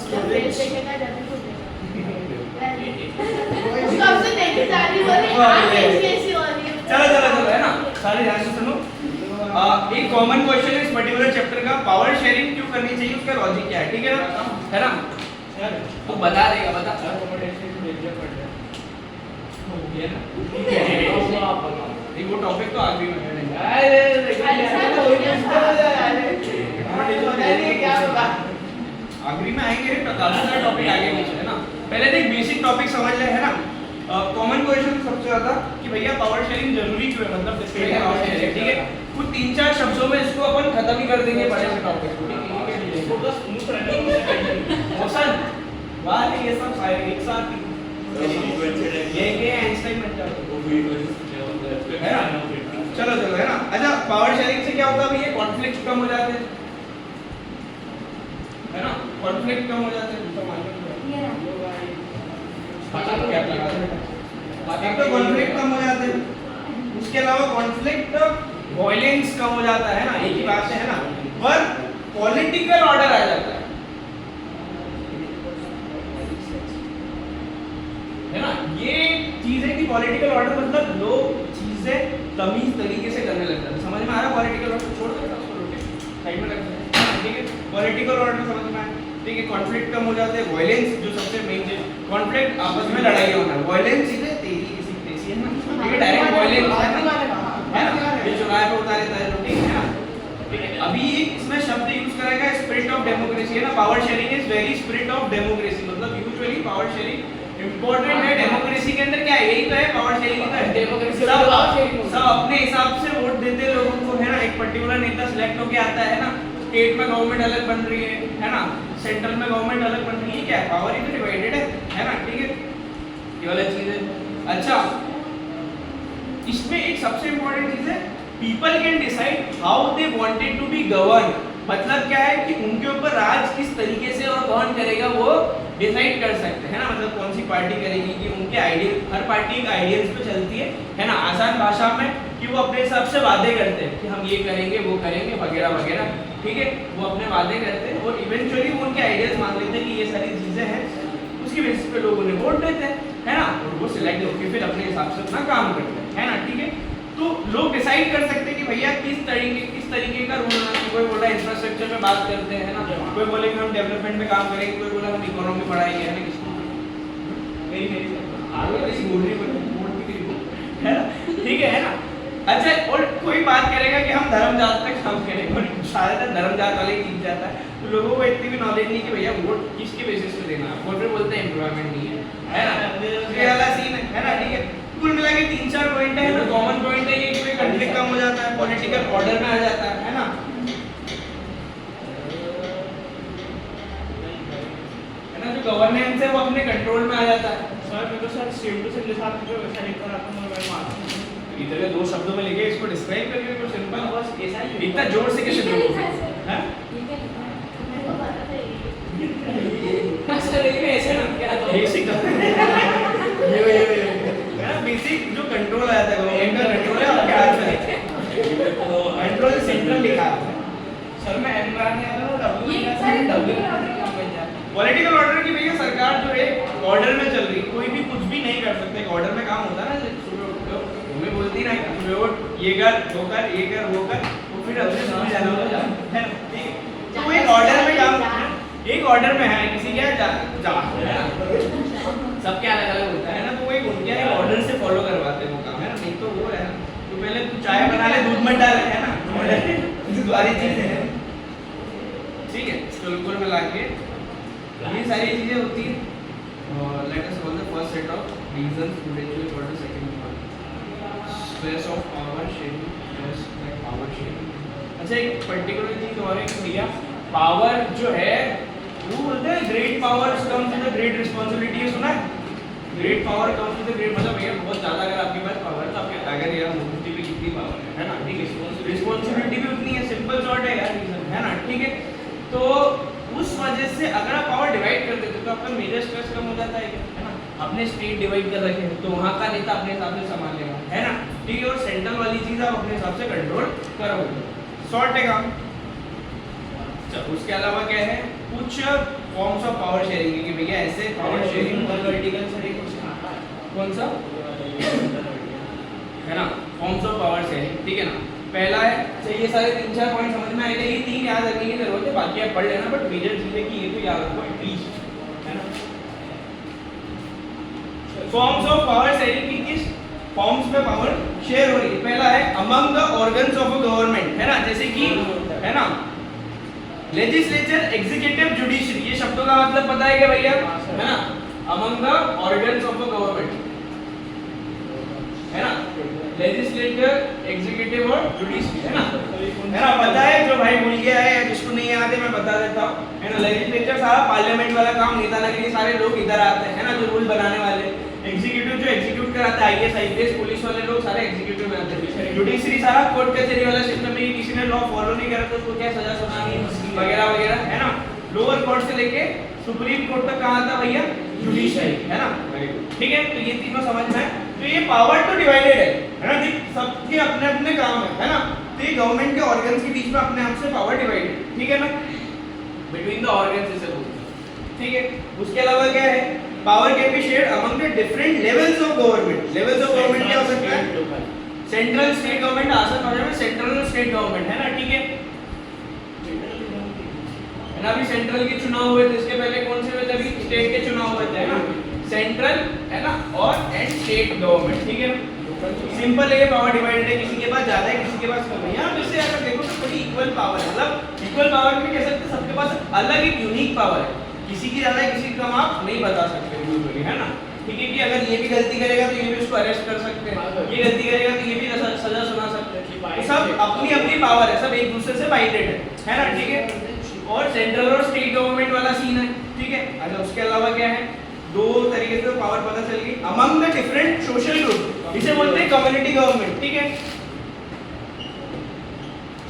चलो चलो चलो है ना, सारे ध्यान से सुनो। एक कॉमन क्वेश्चन है इस पर्टिकुलर चैप्टर का, पावर शेयरिंग क्यों करनी चाहिए, उसका लॉजिक क्या है, ठीक है ना, है ना? तो बता देगा, बता वो टॉपिक तो आगे में आखिरी में आएंगे, काफी सारे टॉपिक आगे पीछे है ना। पहले देख बेसिक टॉपिक समझ ले, है ना। कॉमन क्वेश्चन सबसे ज्यादा कि भैया पावर शेयरिंग जरूरी क्यों है, मतलब पावर शेयरिंग, ठीक है। कुछ 3-4 शब्दों में इसको अपन खत्म ही कर देंगे बड़े से टॉपिक को, ठीक है। इसको बस स्मूथ रहने मौसम वाले ये सब सारे एक साथ ये आइंस्टाइन बन जाते हैं ना। चलो चलो है ना। अच्छा, पावर शेयरिंग से क्या होता है भैया, कॉन्फ्लिक्ट कम हो जाते हैं, है ना। कॉन्फ्लिक्ट कम हो जाते हैं, तो एक तो कॉन्फ्लिक्ट कम हो जाते हैं, उसके अलावा कॉन्फ्लिक्ट वॉयलेंस कम हो जाता है ना, एक ही बात है ना। पर पॉलिटिकल ऑर्डर आ जाता है ना। ये चीज है कि पॉलिटिकल ऑर्डर मतलब लोग चीजें तमीज तरीके से करने लगते हैं। समझ में आ रहा है? पॉलिटिकल ऑर्डर छोड़ दो, साइड में रखते हैं, ठीक है। पॉलिटिकल ऑर्डर समझ में आया, ठीक है। कॉन्फ्लिक्ट कम हो जाते हैं, वायलेंस जो सबसे मेन चीज, कॉन्फ्लिक्ट आपस में लड़ाई होना, वायलेंस चीजें तेरी किसी तेजी है ना, ठीक है। डायरेक्ट वायलेंस है ना, ये चुनाव पे उतारे था, ठीक है ना। ठीक है, अभी इसमें शब्द यूज करेगा स्पिरिट ऑफ डेमोक्रेसी, है ना। Power sharing is very spirit of democracy, मतलब यूजुअली पावर शेयरिंग इंपॉर्टेंट है डेमोक्रेसी के अंदर। क्या है, यही तो है पावर शेयरिंग ही तो है डेमोक्रेसी। सब अपने हिसाब से वोट देते हैं लोगों को, है ना। एक पर्टिकुलर नेता सिलेक्ट होके आता है ना, स्टेट में गवर्नमेंट अलग बन रही है ना, सेंट्रल में गवर्नमेंट अलग बन रही है, क्या है, पावर ही तो डिवाइडेड है ना, ठीक है। ये वाला चीज है। अच्छा, इसमें एक सबसे इंपॉर्टेंट चीज है, people can decide how they wanted to be govern. मतलब क्या है कि उनके ऊपर राज किस तरीके से और कौन करेगा वो डिसाइड कर सकते हैं ना। मतलब कौन सी पार्टी करेगी, कि उनके आइडियल, हर पार्टी का आइडियल्स पे चलती है ना। आसान भाषा में कि वो अपने हिसाब से वादे करते हैं कि हम ये करेंगे वो करेंगे वगैरह वगैरह, ठीक है। वो अपने वादे करते हैं और इवेंचुअली वो उनके आइडियल्स मान लेते हैं कि ये सारी चीजें हैं, उसकी बेसिस पे लोग उन्हें वोट देते हैं, है ना। और वो सिलेक्ट होकर फिर अपने हिसाब से अपना काम करते हैं, है ना, ठीक है। तो लोग डिसाइड कर सकते हैं कि भैया किस तरीके का रूल होना चाहिए। कोई बोला इंफ्रास्ट्रक्चर में बात करते हैं ना, कोई बोले कि हम डेवलपमेंट में काम करेंगे, कोई बोला हम इकोनॉमी बढ़ाएंगे, है ना। ठीक है ना। अच्छा, और कोई बात करेगा कि हम धर्म जात पे काम करेंगे, और ज्यादातर धर्म जात वाले ही जीत जाता है। तो लोगों को इतनी भी नॉलेज नहीं कि भैया वोट किसके बेसिस पे देना है। वोट पे बोलते हैं एम्प्लॉयमेंट नहीं है ना, ये वाला सीन है ना, ठीक है। कुल मिला के 3-4 पॉइंट है। कॉमन पॉइंट है ये कि कंफ्लिक्ट कम हो जाता है, पॉलिटिकल ऑर्डर में आ जाता है ना, जो गवर्नेंस है वो अपने कंट्रोल में आ जाता है। सर मैं तो सर सेम टू सेम जैसा आपने जो वैसा लिख कर आपको मैं मानता हूं, इधर 2 शब्दों में लिखे, इसको डिस्क्राइब करके कुछ सिंपल बस ऐसा ही, इतना जोर से कैसे बोलोगे, हैं? सर ये ऐसे ना क्या तो बेसिक ये बेसिक जो कंट्रोल आया था गवर्नमेंट का कंट्रोल है आपके हाथ में, तो कंट्रोल सेंट्रल लिखा है सर। मैं एनवायरमेंट में आता हूं, ये सारे डब्ल्यू पॉलिटिकल ऑर्डर की भैया सरकार जो है ऑर्डर में चल रही, कोई भी कुछ भी नहीं कर सकते। ऑर्डर में काम होता है ना, सुबह उठो तुम्हें बोलती ना सुबह उठ ये कर वो कर ये कर वो कर, वो फिर अपने समझ जाना होगा, है ना, ठीक है। तो वो एक ऑर्डर में काम, एक ऑर्डर में है, किसी क्या जा सबके अलग अलग होता है ना। तो वो एक उनके ऑर्डर से फॉलो करवाते हैं वो काम, है ना। नहीं तो वो है ना, तो पहले तू चाय बना ले, दूध मत डाल, है ना, सारी चीजें हैं, ठीक है। तो कुल मिला के ये सारी चीजें होती हैं। Let us call the first set of reasons eventually for the second one, stress of power sharing, stress like power sharing. अच्छा, एक पर्टिकुलर चीज और है कि भैया पावर जो है वो बोलते हैं great powers comes with great responsibility, है सुना है? Great power comes with great, मतलब भैया बहुत ज्यादा अगर आपके पास पावर है तो आपके अगर यार मुफ्ती पे कितनी पावर है ना, ठीक है, रिस्पांसिबिलिटी भी उतनी है, सिंपल शॉर्ट है यार, है ना, ठीक है। तो उस वजह से अगर आप पावर डिवाइड कर देते तो आपका मेजर स्ट्रेस कम हो जाता है ना। अपने स्टेट डिवाइड कर रखे तो वहाँ का नेता अपने हिसाब से संभाल लेगा, है ना, ठीक है। और सेंट्रल वाली चीज आप अपने हिसाब से कंट्रोल करोगे, शॉर्ट है काम। उसके अलावा क्या है, कुछ फॉर्म्स ऑफ पावर शेयरिंग कि भैया ऐसे पावर शेयरिंग वर्टिकल सर एक क्वेश्चन आता है कौन सा है ना, फॉर्म्स ऑफ पावर शेयरिंग, ठीक है ना। पहला है, चाहिए सारे 3-4 पॉइंट समझ में आएगा, ये 3 याद रखने की जरूरत है, बाकी आप पढ़ लेना, बट मेजर चीज है कि ये तो याद रखो एटलीस्ट, है ना। फॉर्म्स ऑफ पावर शेयरिंग की किस फॉर्म्स में पावर शेयर हो रही है। पहला है among the organs of a government, है ना, जैसे कि है ना लेजिस्लेचर, एग्जीक्यूटिव, जुडिशरी, ये शब्दों का मतलब पता है क्या भैया, है ना, among the organs of a government, है ना, लेजिस्लेचर, एग्जीक्यूटिव और जुडिशरी, है ना, पता है, जो भाई भूल गया है या जिसको नहीं याद है मैं बता देता हूँ, है ना। लेजिस्लेचर सारा पार्लियामेंट वाला काम, नेता के लिए सारे लोग इधर आते हैं, है ना, जो रूल बनाने वाले। एग्जीक्यूटिव जो एग्जीक्यूट कराता है, आईएएस आईपीएस पुलिस वाले लोग सारे एग्जीक्यूटिव में आते हैं। जुडिशरी सारा कोर्ट कचहरी वाला सिस्टम में, किसी ने लॉ फॉलो नहीं करा तो उसको क्या सजा सुनानी वगैरह वगैरह, है ना। लोअर कोर्ट से लेके सुप्रीम कोर्ट तक कहाँ आता भैया, जुडिशरी, है ना, ठीक है। तो ये तीनों समझ में है। तो ये पावर तो डिवाइडेड है ना, सबके अपने अपने काम है ना। तो ये गवर्नमेंट के ऑर्गन्स के बीच में अपने आप से पावर डिवाइडेड, ठीक है ना, बिटवीन द ऑर्गन्स इसे बोलते हैं, ठीक है। उसके अलावा क्या है, power can be shared among the different levels of government. Levels of government क्या हो सकता है, सेंट्रल स्टेट गवर्नमेंट, आसान भाषा में सेंट्रल और स्टेट गवर्नमेंट, है ना, ठीक है ना। अभी सेंट्रल के चुनाव हुए थे, इसके पहले कौन से हुए थे, अभी स्टेट के चुनाव हुए थे, है ना, सेंट्रल, है ना, और एंड स्टेट गवर्नमेंट, ठीक है। सिंपल है, पावर डिवाइडेड है, किसी के पास ज्यादा है, किसी के पास कम है। यहाँ इससे अगर देखो तो थोड़ी इक्वल पावर है, मतलब इक्वल पावर भी कह सकते हैं, सबके पास अलग एक यूनिक पावर है, किसी की ज्यादा है किसी की कम आप नहीं बता सकते यूजुअली, है ना, ठीक है। कि अगर ये भी गलती करेगा तो ये भी उसको अरेस्ट कर सकते हैं, ये गलती करेगा तो ये भी सजा सुना सकते हैं, तो सब अपनी अपनी पावर है, सब एक दूसरे से बाइंडेड है ना, ठीक है। और सेंट्रल और स्टेट गवर्नमेंट वाला सीन है, ठीक है। अच्छा, उसके अलावा क्या है, दो तरीके से पावर पता चल गई। Among the different social group, इसे बोलते हैं कम्युनिटी गवर्नमेंट, ठीक है।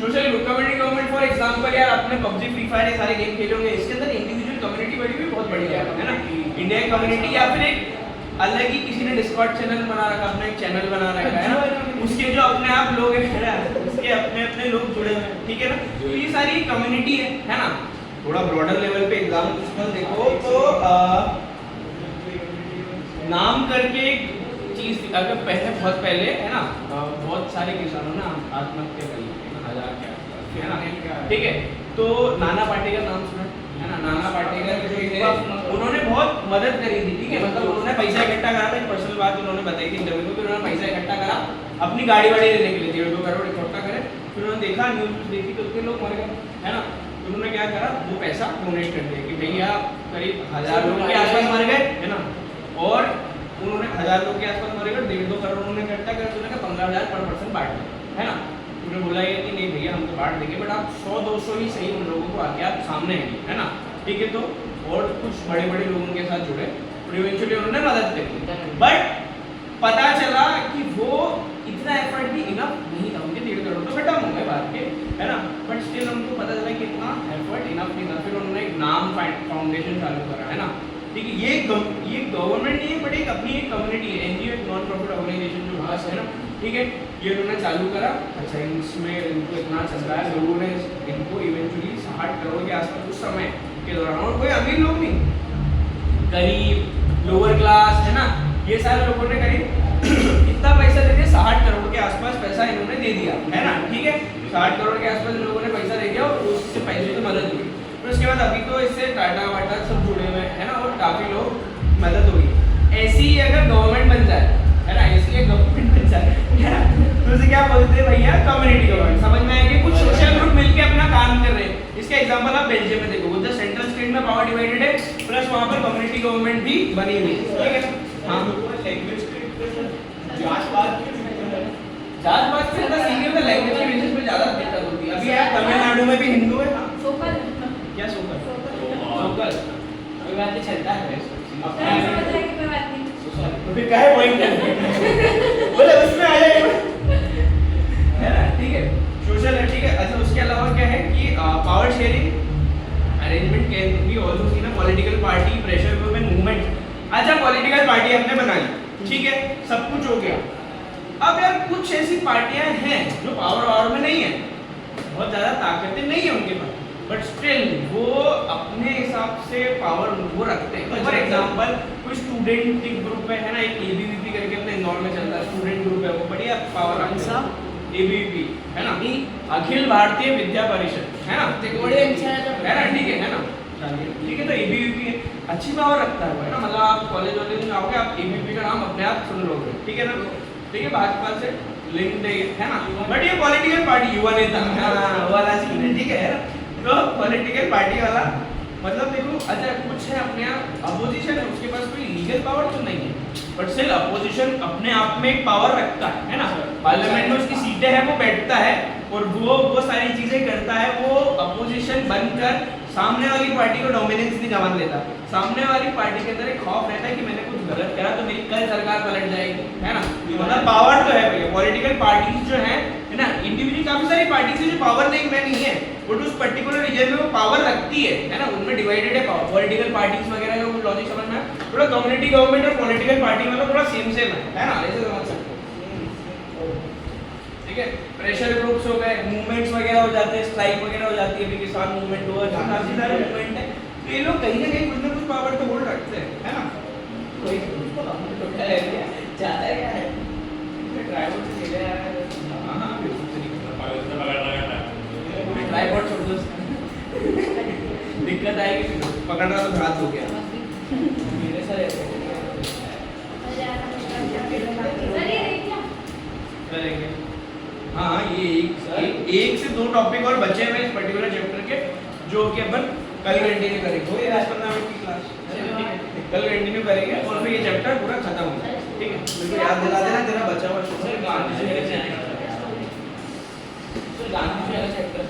Social group, community government, for example यार आपने पबजी, फ्री फायर ये सारे गेम खेले होंगे, इसके अंदर इंडिविजुअल कम्युनिटी बड़ी हुई बहुत बढ़िया है ना, इंडिया की कम्युनिटी, या फिर एक अलग ही किसी ने डिस्कॉर्ड चैनल बना रखा, अपना एक चैनल बना रखा है ना, उसके जो अपने आप लोग हैं, उसके अपने अपने लोग जुड़े हुए हैं, ठीक है ना। तो ये सारी कम्युनिटी है ना। थोड़ा ब्रॉडर लेवल पे एग्जांपल देखो तो नाम करके एक चीज, अगर पहले बहुत पहले है ना, बहुत सारे किसानों ने आत्महत्या कर ली, 1000 के आसपास, है ना, ठीक है। तो नाना पाटेकर नाम सुना है ना, नाना पाटेकर जो थे उन्होंने बहुत मदद करी थी, ठीक है, मतलब उन्होंने पैसा इकट्ठा करा था, एक पर्सनल बात उन्होंने बताई थी इंटरव्यू में, उन्होंने पैसा इकट्ठा करा अपनी गाड़ी वाड़ी लेने के लिए, 1.5 करोड़ इकट्ठा करे, फिर उन्होंने देखा न्यूज़ देखी तो उतने लोग मर गए, है ना। तो उन्होंने क्या करा, वो पैसा डोनेट कर दिया कि भैया करीब 1000 लोग के आसपास मर गए, है ना, और उन्होंने 1000 लोग के आसपास मर गए, 1.5 करोड़ उन्होंने इकट्ठा कर, उन्होंने 15,000 पर पर्सन बांट दिया, है ना। उन्होंने बोला ये कि नहीं भैया हम तो बांट देंगे, बट आप 100-200 ही सही उन लोगों को आके आप सामने आएंगे, है ना, ठीक है। तो और कुछ बड़े बड़े लोगों के साथ जुड़े, और इवेंचुअली उन्होंने मदद करी, बट पता चला कि वो इतना एफर्ट भी इनफ नहीं था, उनके 1.5 करोड़ तो खत्म हो गए बात के, है ना, बट स्टिल उनको पता चला कि इतना एफर्ट इनफ नहीं था, फिर उन्होंने एक नाम फाउंडेशन चालू करा, है ना, ठीक है। ये गवर्नमेंट नहीं है, बट एक अपनी एक कम्युनिटी है, एनजीओ, एक नॉन प्रॉफिट ऑर्गेनाइजेशन जो है ना, ठीक है, ये उन्होंने चालू करा। अच्छा, इसमें इनको इतना चल रहा है, लोगों ने इनको इवेंचुअली 60 करोड़ के आसपास उस समय के दौरान, और कोई अमीर लोग नहीं, गरीब, लोअर क्लास, है ना, ये सारे लोगों ने करीब इतना पैसा दे दिया, 60 करोड़ के आसपास पैसा इन्होंने दे दिया, है ना, ठीक है। 60 करोड़ के आसपास लोगों ने पैसा दे दिया और उससे पैसे की मदद हुई। फिर उसके बाद अभी तो इससे टाटा वाटा सब जुड़े हुए हैं, है ना, और काफी लोग मदद हुई। ऐसी ही अगर गवर्नमेंट बन जाए, है ना, ऐसी गवर्नमेंट बन जाए, है ना, तो उसे क्या बोलते हैं भैया, कम्युनिटी गवर्नमेंट। समझ में आया कि कुछ सोशल ग्रुप मिलके अपना काम कर रहे हैं। इसका एग्जांपल आप बेल्जियम में देखो, उधर सेंट्रल स्टेट में पावर डिवाइडेड है, प्लस वहां पर कम्युनिटी गवर्नमेंट भी बनी हुई है, ठीक है। हां, जात पात से ज्यादा सीनियर का लैंग्वेज के बेसिस पे ज्यादा दिक्कत होती है। अभी यार तमिलनाडु में भी हिंदू है, सोकल, क्या सोकल, सोकल कोई बात नहीं, चलता है तो फिर काहे पॉइंट करते बोले उसमें आ जाए, है ना, ठीक है, सोशल है, ठीक है। अच्छा, उसके अलावा क्या है कि power sharing arrangement can be also seen a political party pressure group and movement. अच्छा, पॉलिटिकल पार्टी हमने बना ली, ठीक है, सब कुछ हो गया। अब यार कुछ ऐसी पार्टियां हैं जो पावर वार में नहीं है, बहुत ज्यादा ताकतें नहीं है उनके पास, बट स्टिल वो अपने हिसाब से पावर वो रखते हैं। फॉर एग्जांपल कोई स्टूडेंट ग्रुप है ना, एक एबीवीपी करके अपने इंदौर में चलता है, स्टूडेंट ग्रुप है, वो बढ़िया पावर रखता है। एबीवीपी है ना, अखिल भारतीय विद्या परिषद है ना, बड़े अच्छा है ना, ठीक है ना, ठीक है। तो एबीवीपी है, अच्छी पावर रखता है ना, मतलब आप कॉलेज वाले में जाओगे, आप एबीवीपी का नाम अपने आप सुन लोगे, ठीक है ना, ठीक है। भाजपा से लिंक्ड है ना, बट ये पॉलिटिकल पार्टी युवा नेता वाला सीन है, ठीक है। तो पॉलिटिकल पार्टी वाला मतलब देखो, अच्छा कुछ है अपने आप अपोजिशन है, उसके पास कोई लीगल पावर तो नहीं है, बट स्टिल अपोजिशन अपने आप में एक पावर रखता है ना, पार्लियामेंट में उसकी सीटें हैं, वो बैठता है और वो सारी चीजें करता है, वो अपोजिशन बनकर सामने वाली पार्टी को डोमिनेंस नहीं जमा लेता। सामने वाली पार्टी के अंदर एक खौफ रहता है कि मैंने कुछ गलत करा तो मेरी कल सरकार पलट जाएगी, है ना, मतलब पावर तो है भैया। पॉलिटिकल पार्टीज जो है ना, इंडिविजुअल काफी सारी पार्टीज है जो पावर नहीं है, बट उस पर्टिकुलर रीजन में वो पावर रखती है ना, उनमें डिवाइडेड है पावर। पॉलिटिकल पार्टीज वगैरह का लॉजिक समझ में थोड़ा कम्युनिटी गवर्नमेंट और पॉलिटिकल पार्टी मतलब थोड़ा सेम है ना, ऐसे समझ सकते हो, ठीक है। प्रेशर ग्रुप्स हो गए, मूवमेंट्स वगैरह हो जाते हैं, स्ट्राइक वगैरह हो जाती है, अभी किसान मूवमेंट हुआ, काफी सारे मूवमेंट है, तो ये लोग कहीं ना कुछ पावर तो होल्ड रखते हैं, है ना। कोई उसको तो है क्या चाहता है क्या है, ड्राइवर से ले जा रहा है। हां बिल्कुल ट्राइपॉड छोड़ दो, दिक्कत आएगी, पकड़ना तो घात हो गया मेरे साथ करेंगे। हाँ ये एक से दो टॉपिक और बचे हैं इस पर्टिकुलर चैप्टर के, जो कि अपन कल कंटिन्यू करेंगे। वो ये 10-15 मिनट की क्लास कल कंटिन्यू करेंगे और फिर ये चैप्टर पूरा खत्म हो जाएगा, ठीक है। मेरे को याद दिला देना तेरा बचा हुआ गांधी जी वाला चैप्टर